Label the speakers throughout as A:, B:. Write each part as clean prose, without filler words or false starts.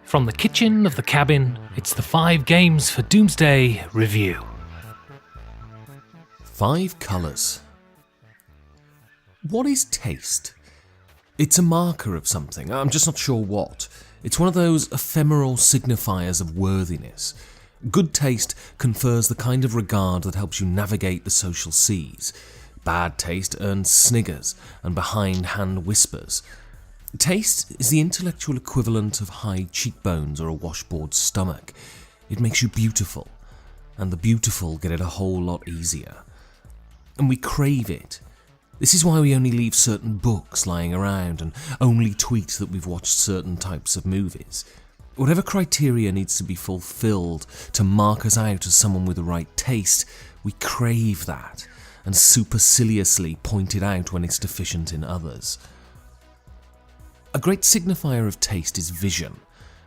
A: From the kitchen of the cabin, it's the 5 Games for Doomsday review.
B: 5 colours. What is taste? It's a marker of something, I'm just not sure what. It's one of those ephemeral signifiers of worthiness. Good taste confers the kind of regard that helps you navigate the social seas. Bad taste earns sniggers and behindhand whispers. Taste is the intellectual equivalent of high cheekbones or a washboard stomach. It makes you beautiful, and the beautiful get it a whole lot easier. And we crave it. This is why we only leave certain books lying around and only tweet that we've watched certain types of movies. Whatever criteria needs to be fulfilled to mark us out as someone with the right taste, we crave that and superciliously point it out when it's deficient in others. A great signifier of taste is vision,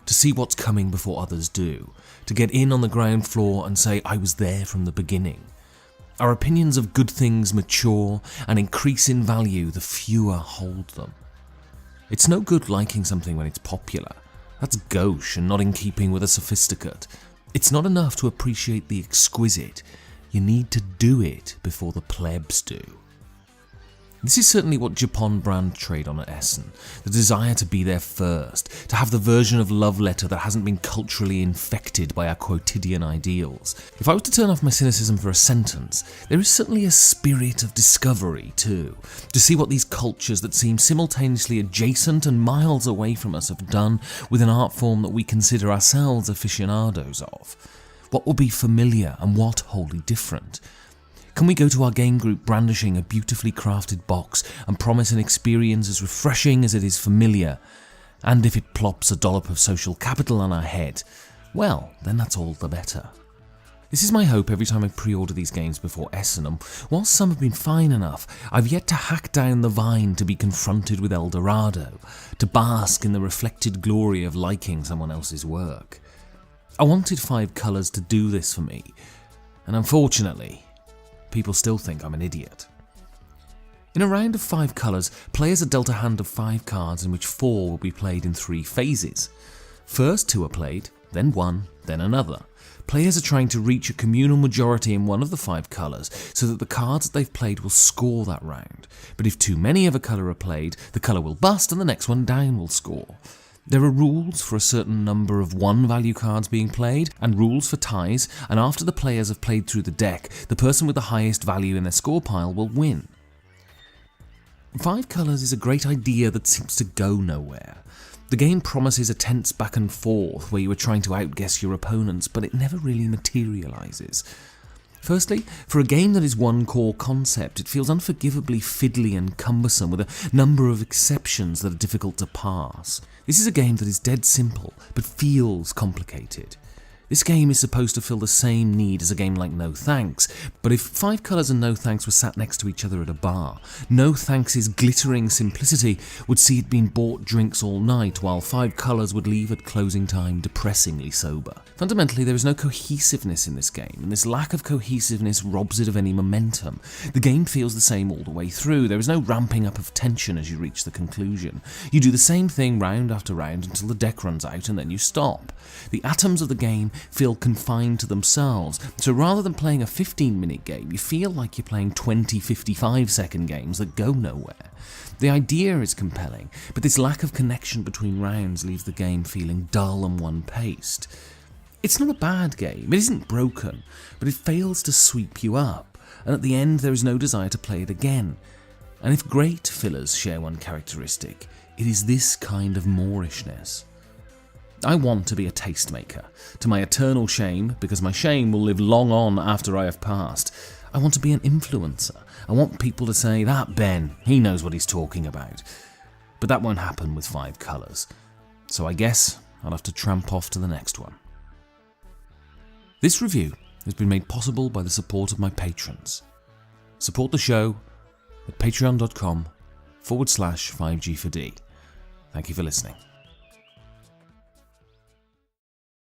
B: to see what's coming before others do, to get in on the ground floor and say, I was there from the beginning. Our opinions of good things mature and increase in value the fewer hold them. It's no good liking something when it's popular. That's gauche and not in keeping with a sophisticate. It's not enough to appreciate the exquisite. You need to do it before the plebs do. This is certainly what Japon brand trade on at Essen, the desire to be there first, to have the version of love letter that hasn't been culturally infected by our quotidian ideals. If I was to turn off my cynicism for a sentence, there is certainly a spirit of discovery too, to see what these cultures that seem simultaneously adjacent and miles away from us have done with an art form that we consider ourselves aficionados of. What will be familiar and what wholly different? Can we go to our game group brandishing a beautifully crafted box and promise an experience as refreshing as it is familiar? And if it plops a dollop of social capital on our head, well, then that's all the better. This is my hope every time I pre-order these games before Essen, and whilst some have been fine enough, I've yet to hack down the vine to be confronted with El Dorado, to bask in the reflected glory of liking someone else's work. I wanted 5 colours to do this for me, and unfortunately, people still think I'm an idiot. In a round of 5 colours, players are dealt a hand of 5 cards in which 4 will be played in 3 phases. First 2 are played, then 1, then another. Players are trying to reach a communal majority in one of the 5 colours so that the cards that they've played will score that round. But if too many of a colour are played, the colour will bust and the next one down will score. There are rules for a certain number of 1 value cards being played, and rules for ties, and after the players have played through the deck, the person with the highest value in their score pile will win. 5 colours is a great idea that seems to go nowhere. The game promises a tense back and forth where you are trying to outguess your opponents, but it never really materialises. Firstly, for a game that is one core concept, it feels unforgivably fiddly and cumbersome with a number of exceptions that are difficult to pass. This is a game that is dead simple, but feels complicated. This game is supposed to fill the same need as a game like No Thanks, but if 5 colours and No Thanks were sat next to each other at a bar, No Thanks' glittering simplicity would see it being bought drinks all night, while 5 colours would leave at closing time depressingly sober. Fundamentally, there is no cohesiveness in this game, and this lack of cohesiveness robs it of any momentum. The game feels the same all the way through. There is no ramping up of tension as you reach the conclusion. You do the same thing round after round until the deck runs out and then you stop. The atoms of the game feel confined to themselves, so rather than playing a 15-minute game, you feel like you're playing 20 55-second games that go nowhere. The idea is compelling, but this lack of connection between rounds leaves the game feeling dull and one-paced. It's not a bad game, it isn't broken, but it fails to sweep you up, and at the end there is no desire to play it again. And if great fillers share one characteristic, it is this kind of moorishness. I want to be a tastemaker, to my eternal shame, because my shame will live long on after I have passed. I want to be an influencer. I want people to say, that Ben, he knows what he's talking about. But that won't happen with 5 colours. So I guess I'll have to tramp off to the next one. This review has been made possible by the support of my patrons. Support the show at patreon.com/5G4D. Thank you for listening.